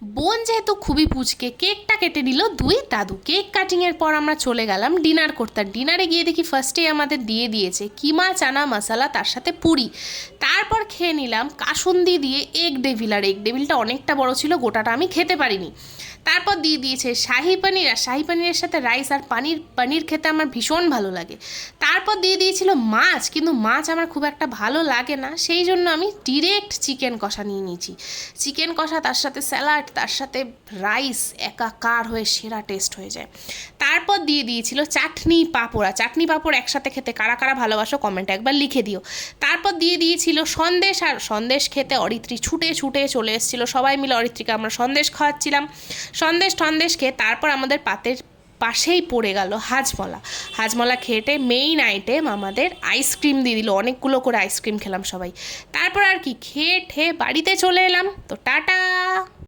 বোন যেহেতু খুবই পুচকে, কেকটা কেটে নিল দুই দাদু। কেক কাটিংয়ের পর আমরা চলে গেলাম ডিনার করতে। ডিনারে গিয়ে দেখি ফার্স্টেই আমাদের দিয়ে দিয়েছে কিমা চানা মশলা, তার সাথে পুরি। তারপর খেয়ে নিলাম কাসুন্দি দিয়ে এগ ডেভিল, আর এগ ডেভিলটা অনেকটা বড় ছিল, গোটাটা আমি খেতে পারিনি। তারপর দিয়ে দিয়েছে শাহি পনির, আর শাহি পনিরের সাথে রাইস আর পনির। পনির খেতে আমার ভীষণ ভালো লাগে। তারপর দিয়ে দিয়েছিল মাছ, কিন্তু মাছ আমার খুব একটা ভালো লাগে না, সেই জন্য আমি ডিরেক্ট চিকেন কষা নিয়ে নিয়েছি। চিকেন কষা, তার সাথে স্যালাড, তার সাথে রাইস, একাকার হয়ে সেরা টেস্ট হয়ে যায়। তারপর দিয়ে দিয়েছিল চাটনি পাঁপড়া। চাটনি পাঁপড় একসাথে খেতে কারা কারা ভালোবাসো কমেন্টে একবার লিখে দিও। তারপর দিয়ে দিয়েছিল সন্দেশ, আর সন্দেশ খেতে অরিত্রী ছুটে ছুটে চলে এসেছিলো। সবাই মিলে অরিত্রীকে আমরা সন্দেশ খাওয়াচ্ছিলাম। সন্দেশ খেয়ে তারপর আমাদের পাশেই পড়ে গেল হাজমলা। হাজমলা খেটে মেইন আইটেম আমাদের আইসক্রিম দিয়ে দিল, অনেকগুলো করে আইসক্রিম খেলাম সবাই। তারপর আর কি খেয়ে ঠেয়ে বাড়িতে চলে এলাম। তো টাটা।